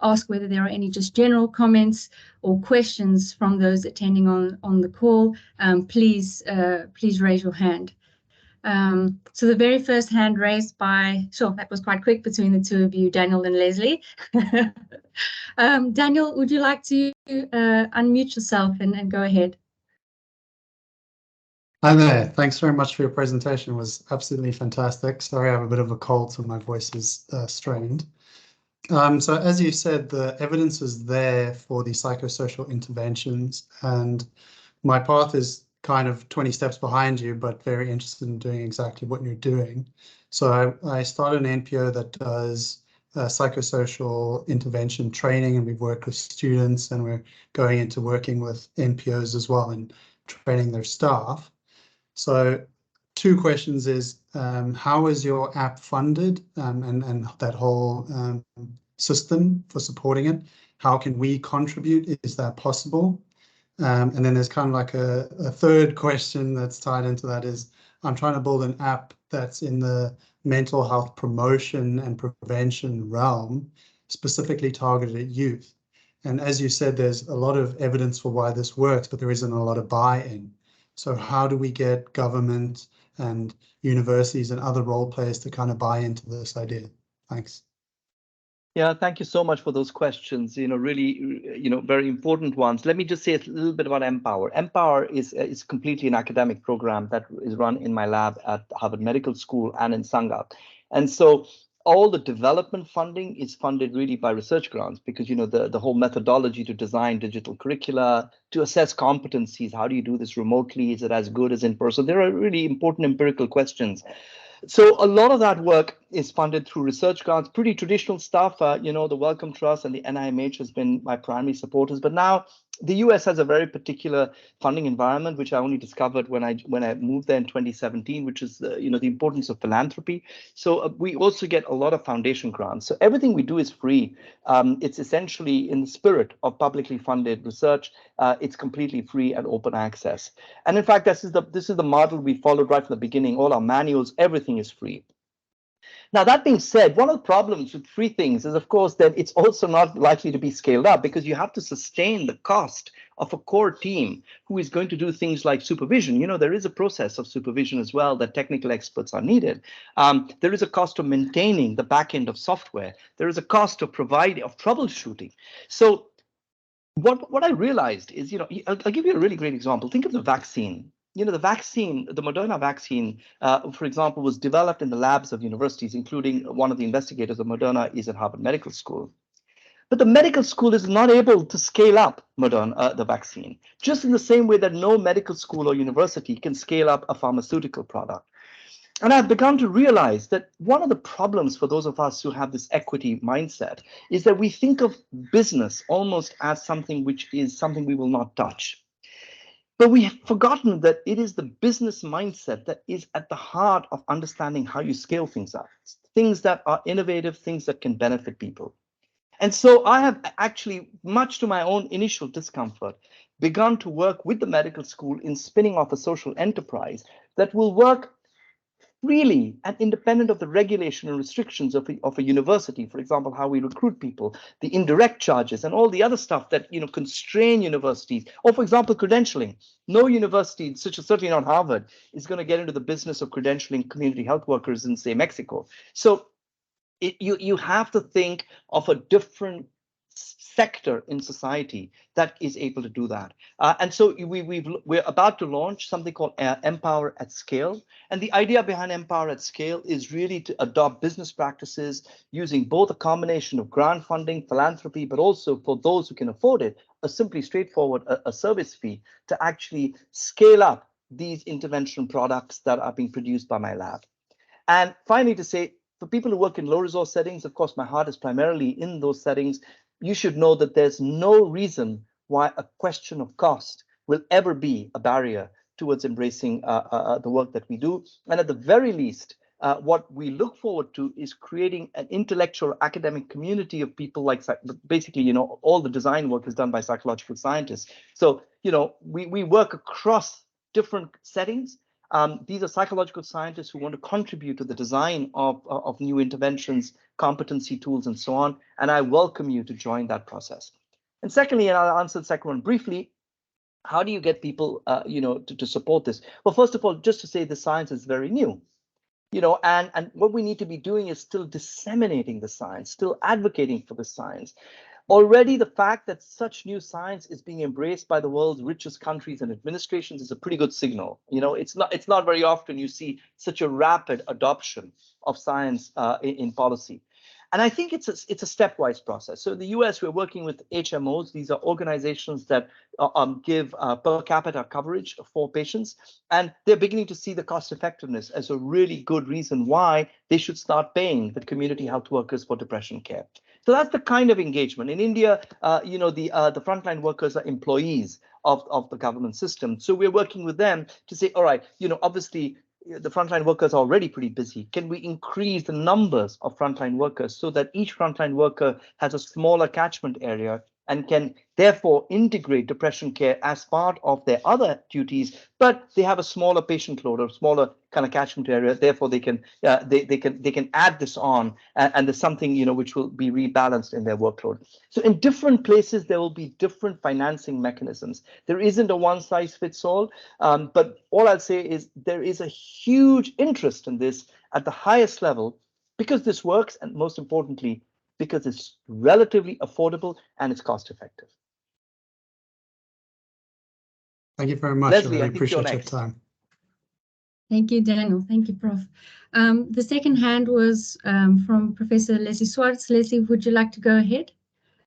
ask whether there are any just general comments or questions from those attending on the call. Please raise your hand. So the very first hand raised by, sure, that was quite quick between the two of you, Daniel and Leslie. Daniel, would you like to unmute yourself and go ahead? Hi there. Thanks very much for your presentation. It was absolutely fantastic. Sorry, I have a bit of a cold, so my voice is strained. So as you said, the evidence is there for the psychosocial interventions, and my path is kind of 20 steps behind you, but very interested in doing exactly what you're doing. So I started an NPO that does psychosocial intervention training, and we've worked with students, and we're going into working with NPOs as well and training their staff. So 2 questions is, how is your app funded, and that whole system for supporting it? How can we contribute? Is that possible? And then there's kind of like a third question that's tied into that is, I'm trying to build an app that's in the mental health promotion and prevention realm, specifically targeted at youth. And as you said, there's a lot of evidence for why this works, but there isn't a lot of buy-in. So how do we get government and universities and other role players to kind of buy into this idea? Thanks. Yeah, thank you so much for those questions. Really, very important ones. Let me just say a little bit about Empower. Empower is completely an academic program that is run in my lab at Harvard Medical School and in Sangath. And so all the development funding is funded really by research grants because, the whole methodology to design digital curricula, to assess competencies, how do you do this remotely? Is it as good as in person? There are really important empirical questions. So a lot of that work is funded through research grants, pretty traditional stuff. The Wellcome Trust and the NIMH has been my primary supporters. But now the US has a very particular funding environment, which I only discovered when I moved there in 2017, which is the importance of philanthropy. So we also get a lot of foundation grants. So everything we do is free. It's essentially in the spirit of publicly funded research. It's completely free and open access. And in fact, this is the model we followed right from the beginning. All our manuals, everything is free. Now, that being said, one of the problems with free things is, of course, that it's also not likely to be scaled up because you have to sustain the cost of a core team who is going to do things like supervision. There is a process of supervision as well that technical experts are needed. There is a cost of maintaining the back end of software. There is a cost of troubleshooting. So what I realized is, I'll give you a really great example. Think of the vaccine. The Moderna vaccine, for example, was developed in the labs of universities, including one of the investigators of Moderna is at Harvard Medical School. But the medical school is not able to scale up Moderna, the vaccine, just in the same way that no medical school or university can scale up a pharmaceutical product. And I've begun to realize that one of the problems for those of us who have this equity mindset is that we think of business almost as something which is something we will not touch. But we have forgotten that it is the business mindset that is at the heart of understanding how you scale things up, things that are innovative, things that can benefit people. And so I have actually, much to my own initial discomfort, begun to work with the medical school in spinning off a social enterprise that will work freely and independent of the regulation and restrictions of a university. For example, how we recruit people, the indirect charges, and all the other stuff that constrain universities. Or, for example, credentialing. No university, certainly not Harvard, is going to get into the business of credentialing community health workers in, say, Mexico. So you have to think of a different sector in society that is able to do that. And so we're about to launch something called Empower at Scale. And the idea behind Empower at Scale is really to adopt business practices using both a combination of grant funding, philanthropy, but also for those who can afford it, a simply straightforward a service fee to actually scale up these intervention products that are being produced by my lab. And finally, to say, for people who work in low resource settings, of course, my heart is primarily in those settings. You should know that there's no reason why a question of cost will ever be a barrier towards embracing the work that we do. And at the very least, what we look forward to is creating an intellectual academic community of people like, basically, all the design work is done by psychological scientists. So, we work across different settings. These are psychological scientists who want to contribute to the design of new interventions, competency tools, and so on. And I welcome you to join that process. And secondly, and I'll answer the second one briefly, how do you get people, to support this? Well, first of all, just to say the science is very new. And what we need to be doing is still disseminating the science, still advocating for the science. Already, the fact that such new science is being embraced by the world's richest countries and administrations is a pretty good signal. It's not very often you see such a rapid adoption of science in policy. And I think it's a stepwise process. So in the US, we're working with HMOs. These are organizations that give per capita coverage for patients. And they're beginning to see the cost effectiveness as a really good reason why they should start paying the community health workers for depression care. So that's the kind of engagement. In India, the frontline workers are employees of the government system. So we're working with them to say, all right, obviously, the frontline workers are already pretty busy. Can we increase the numbers of frontline workers so that each frontline worker has a smaller catchment area and can therefore integrate depression care as part of their other duties, but they have a smaller patient load or smaller kind of catchment area. Therefore, they can add this on, and there's something which will be rebalanced in their workload. So in different places, there will be different financing mechanisms. There isn't a one size fits all, but all I'll say is there is a huge interest in this at the highest level because this works, and most importantly, because it's relatively affordable and it's cost effective. Thank you very much. Leslie, I I really think you're appreciate your next. time. Thank you, Daniel. Thank you, Prof. The second hand was from Professor Leslie Swartz. Leslie, would you like to go ahead?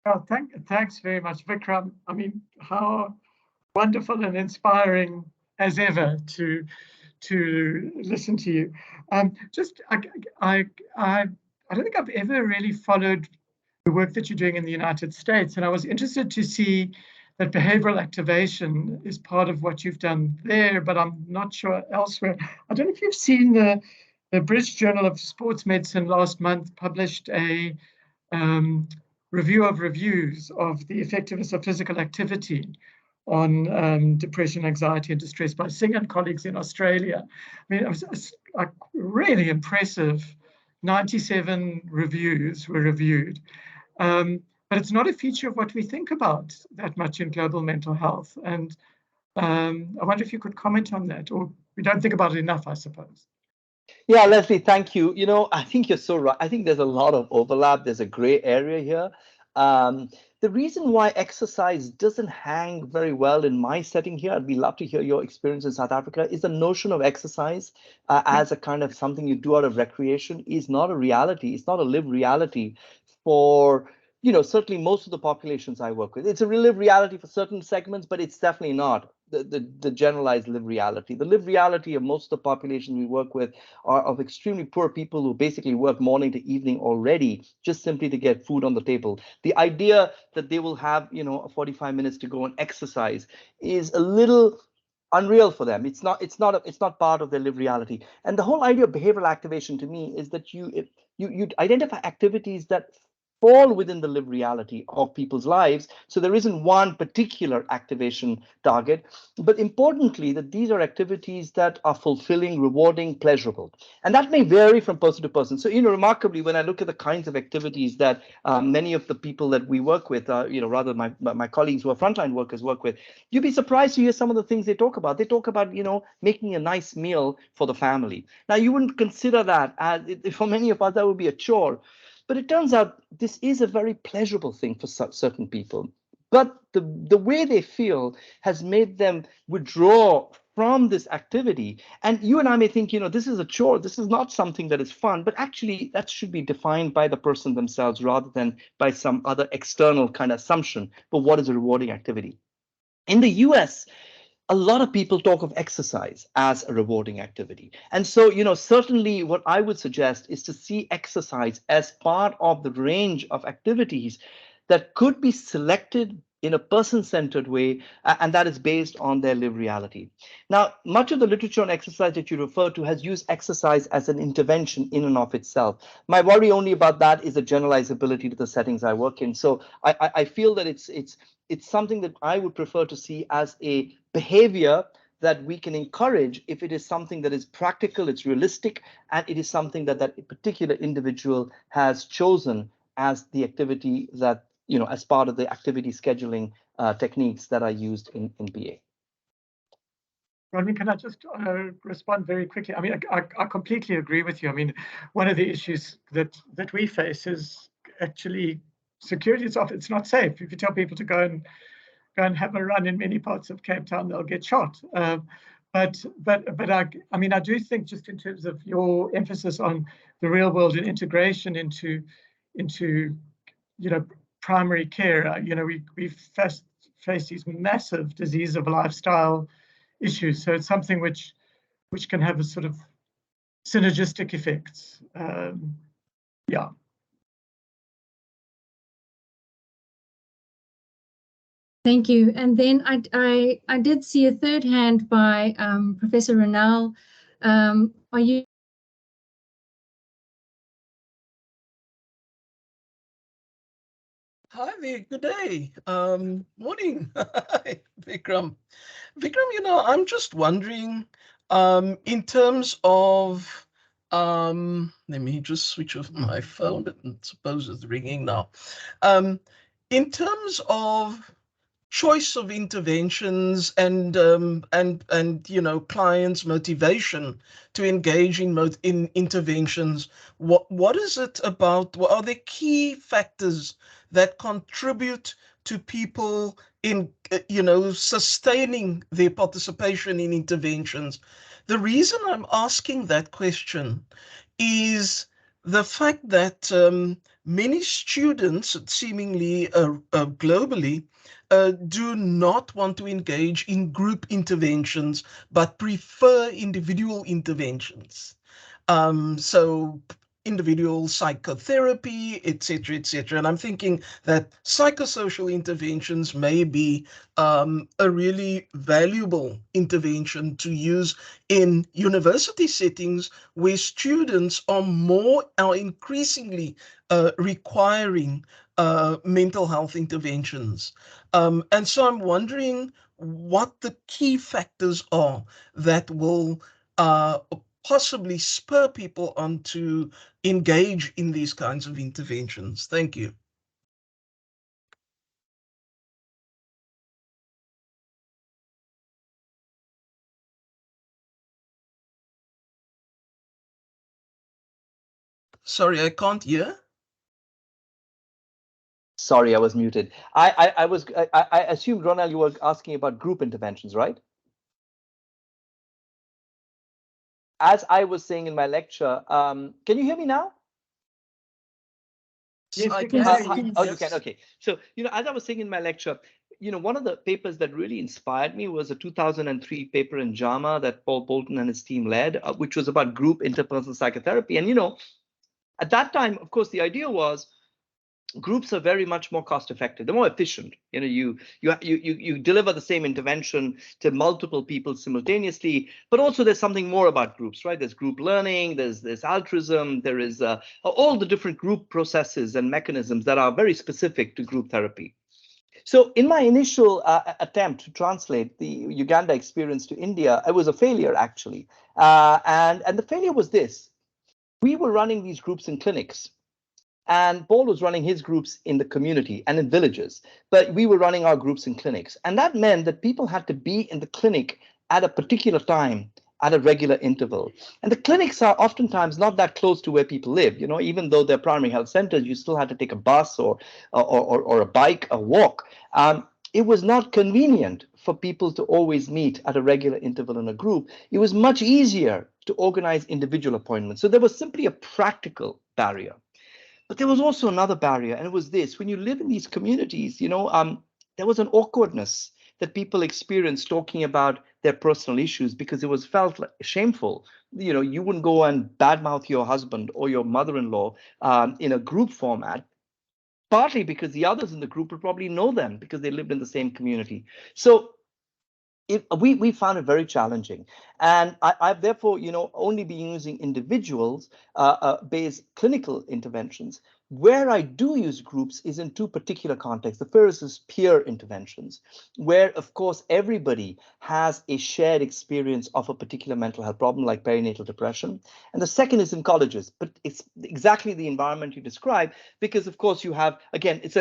Oh, thanks very much, Vikram. I mean, how wonderful and inspiring as ever to listen to you. I don't think I've ever really followed the work that you're doing in the United States, and I was interested to see that behavioral activation is part of what you've done there, but I'm not sure elsewhere. I don't know if you've seen the British Journal of Sports Medicine last month published a review of reviews of the effectiveness of physical activity on depression, anxiety, and distress by Singh and colleagues in Australia. I mean, it was really impressive. 97 reviews were reviewed. But it's not a feature of what we think about that much in global mental health. And I wonder if you could comment on that, or we don't think about it enough, I suppose. Yeah, Leslie, thank you. You know, I think you're so right. I think there's a lot of overlap. There's a gray area here. The reason why exercise doesn't hang very well in my setting here, I'd be love to hear your experience in South Africa, is the notion of exercise as a kind of something you do out of recreation is not a reality. It's not a lived reality for, you know, certainly most of the populations I work with. It's a lived reality for certain segments, but it's definitely not the generalized lived reality. The lived reality of most of the population we work with are of extremely poor people who basically work morning to evening already, just simply to get food on the table. The idea that they will have, you know, 45 minutes to go and exercise is a little unreal for them. It's not part of their lived reality. And the whole idea of behavioral activation to me is that you identify activities that fall within the lived reality of people's lives. So there isn't one particular activation target, but importantly, that these are activities that are fulfilling, rewarding, pleasurable. And that may vary from person to person. So, you know, remarkably, when I look at the kinds of activities that many of the people that we work with, you know, rather my colleagues who are frontline workers work with, you'd be surprised to hear some of the things they talk about. They talk about, you know, making a nice meal for the family. Now, you wouldn't consider that as, for many of us, that would be a chore. But it turns out this is a very pleasurable thing for certain people. But the way they feel has made them withdraw from this activity. And you and I may think, you know, this is a chore. This is not something that is fun. But actually, that should be defined by the person themselves rather than by some other external kind of assumption. But what is a rewarding activity? In the US, a lot of people talk of exercise as a rewarding activity. And so, you know, certainly what I would suggest is to see exercise as part of the range of activities that could be selected in a person-centered way, and that is based on their lived reality. Now, much of the literature on exercise that you refer to has used exercise as an intervention in and of itself. My worry only about that is the generalizability to the settings I work in. So I feel that it's something that I would prefer to see as a behavior that we can encourage if it is something that is practical, it's realistic, and it is something that that particular individual has chosen as the activity that, you know, as part of the activity scheduling techniques that are used in BA. Rodney, can I just respond very quickly? I mean, I completely agree with you. I mean, one of the issues that we face is actually security itself. It's not safe. If you tell people to go and have a run in many parts of Cape Town, they'll get shot. But I mean, I do think, just in terms of your emphasis on the real world and integration into you know, primary care, you know, we face these massive disease of lifestyle issues. So it's something which can have a sort of synergistic effects. Yeah. Thank you. And then I did see a third hand by Professor Ronell. Are you? Hi there, good day. Morning, Hi, Vikram. Vikram, you know, I'm just wondering, in terms of, let me just switch off my phone, I suppose it's ringing now. In terms of choice of interventions and clients' motivation to engage in interventions. What is it about? What are the key factors that contribute to people in sustaining their participation in interventions? The reason I'm asking that question is the fact that many students, seemingly globally, do not want to engage in group interventions, but prefer individual interventions. So individual psychotherapy, etc., etc. And I'm thinking that psychosocial interventions may be a really valuable intervention to use in university settings where students are increasingly requiring mental health interventions. And so I'm wondering what the key factors are that will possibly spur people on to engage in these kinds of interventions. Thank you. Sorry, I can't hear. Sorry, I was muted. I assumed, Ronald, you were asking about group interventions, right? As I was saying in my lecture, can you hear me now? Yes, I we can. can. Oh, you can. Okay. So, as I was saying in my lecture, one of the papers that really inspired me was a 2003 paper in JAMA that Paul Bolton and his team led, which was about group interpersonal psychotherapy. And, at that time, of course, the idea was groups are very much more cost effective. They're more efficient. You deliver the same intervention to multiple people simultaneously, but also there's something more about groups, right? There's group learning, there's altruism, there is all the different group processes and mechanisms that are very specific to group therapy. So in my initial attempt to translate the Uganda experience to India, it was a failure, actually. And the failure was this. We were running these groups in clinics. And Paul was running his groups in the community and in villages, but we were running our groups in clinics. And that meant that people had to be in the clinic at a particular time, at a regular interval. And the clinics are oftentimes not that close to where people live. Even though they're primary health centers, you still had to take a bus or a bike, a walk. It was not convenient for people to always meet at a regular interval in a group. It was much easier to organize individual appointments. So there was simply a practical barrier. But there was also another barrier, and it was this. When you live in these communities, there was an awkwardness that people experienced talking about their personal issues because it was felt shameful. You wouldn't go and badmouth your husband or your mother-in-law in a group format, partly because the others in the group would probably know them because they lived in the same community. So we found it very challenging. And I've therefore, only been using individuals based clinical interventions. Where I do use groups is in two particular contexts. The first is peer interventions, where, of course, everybody has a shared experience of a particular mental health problem, like perinatal depression. And the second is in colleges, but it's exactly the environment you describe, because, of course, you have, again, it's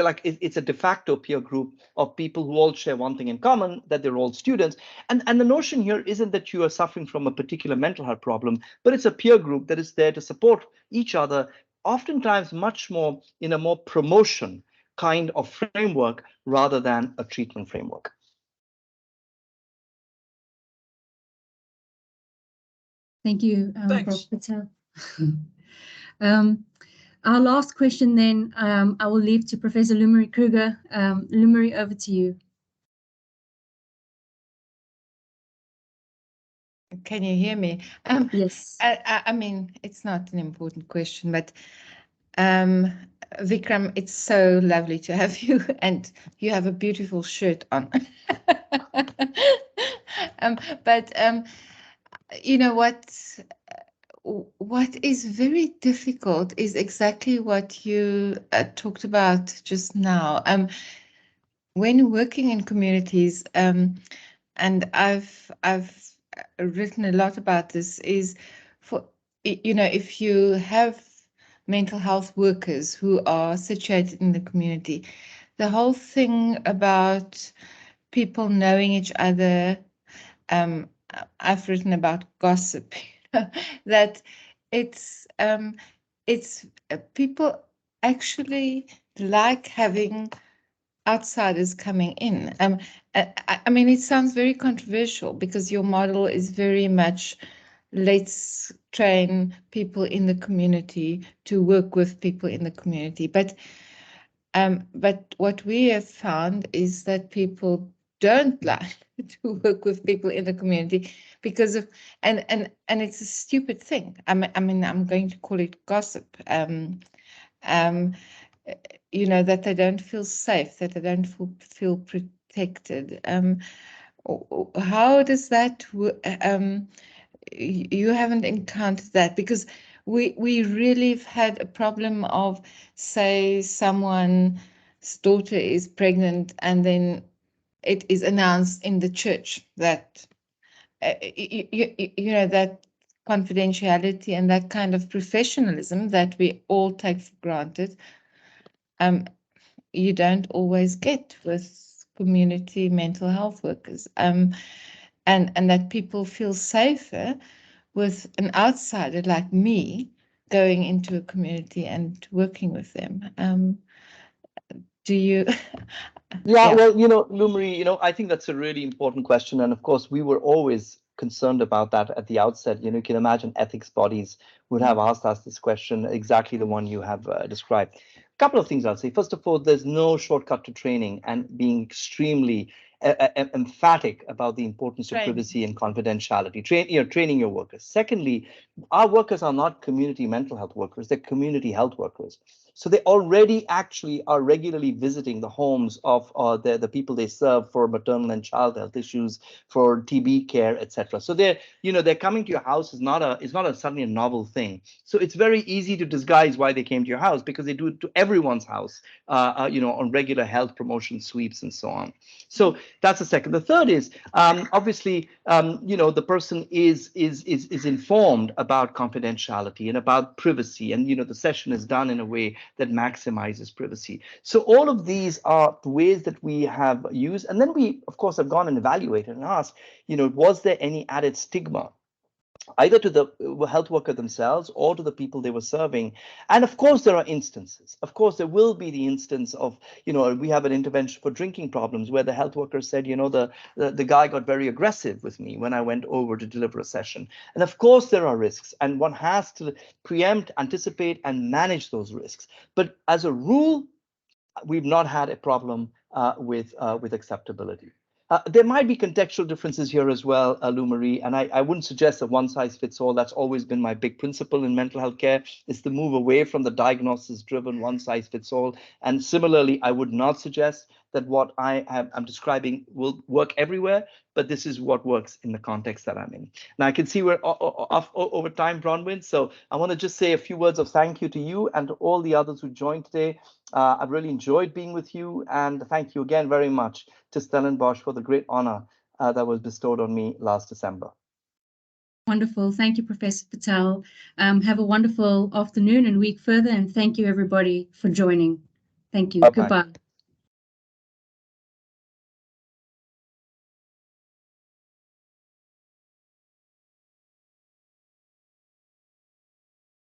a de facto peer group of people who all share one thing in common, that they're all students. And the notion here isn't that you are suffering from a particular mental health problem, but it's a peer group that is there to support each other, oftentimes much more in a more promotion kind of framework rather than a treatment framework. Thank you, Thanks. Prof. Patel. Our last question then, I will leave to Professor Lumari Kruger. Lumari, over to you. Can you hear me? Yes. I mean, it's not an important question, but Vikram, it's so lovely to have you, and you have a beautiful shirt on. You know what is very difficult is exactly what you talked about just now. When working in communities, and I've written a lot about this, is if you have mental health workers who are situated in the community, the whole thing about people knowing each other. I've written about gossip, that it's people actually like having outsiders coming in. I mean, it sounds very controversial because your model is very much let's train people in the community to work with people in the community. But what we have found is that people don't like to work with people in the community because of, and it's a stupid thing. I mean, I'm going to call it gossip. You know, that they don't feel safe, that they don't feel protected. How does that work? You haven't encountered that, because we really have had a problem of, say, someone's daughter is pregnant and then it is announced in the church that you know, that confidentiality and that kind of professionalism that we all take for granted, you don't always get with community mental health workers, and that people feel safer with an outsider like me going into a community and working with them. Do you? Yeah, well, Lou Marie, I think that's a really important question. And of course, we were always concerned about that at the outset. You can imagine ethics bodies would have asked us this question, exactly the one you have described. A couple of things I'll say. First of all, there's no shortcut to training and being extremely emphatic about the importance of privacy and confidentiality, training your workers. Secondly, our workers are not community mental health workers, they're community health workers. So they already actually are regularly visiting the homes of the people they serve for maternal and child health issues, for TB care, etc. So they're coming to your house is not suddenly a novel thing. So it's very easy to disguise why they came to your house, because they do it to everyone's house, on regular health promotion sweeps and so on. So that's the second. The third is obviously the person is informed about confidentiality and about privacy, and the session is done in a way that maximizes privacy. So all of these are the ways that we have used, and then we of course have gone and evaluated and asked, was there any added stigma either to the health worker themselves or to the people they were serving? And of course, there are instances. Of course, there will be the instance of, we have an intervention for drinking problems where the health worker said, the guy got very aggressive with me when I went over to deliver a session. And of course, there are risks, and one has to preempt, anticipate, and manage those risks. But as a rule, we've not had a problem with acceptability. There might be contextual differences here as well, Lou Marie, and I wouldn't suggest a one-size-fits-all. That's always been my big principle in mental health care, is to move away from the diagnosis-driven one-size-fits-all. And similarly, I would not suggest that what I'm describing will work everywhere, but this is what works in the context that I'm in. Now, I can see we're off over time, Bronwyn, so I want to just say a few words of thank you to you and to all the others who joined today. I've really enjoyed being with you, and thank you again very much to Stellenbosch for the great honor that was bestowed on me last December. Wonderful. Thank you, Professor Patel. Have a wonderful afternoon and week further, and thank you, everybody, for joining. Thank you. Bye-bye. Goodbye.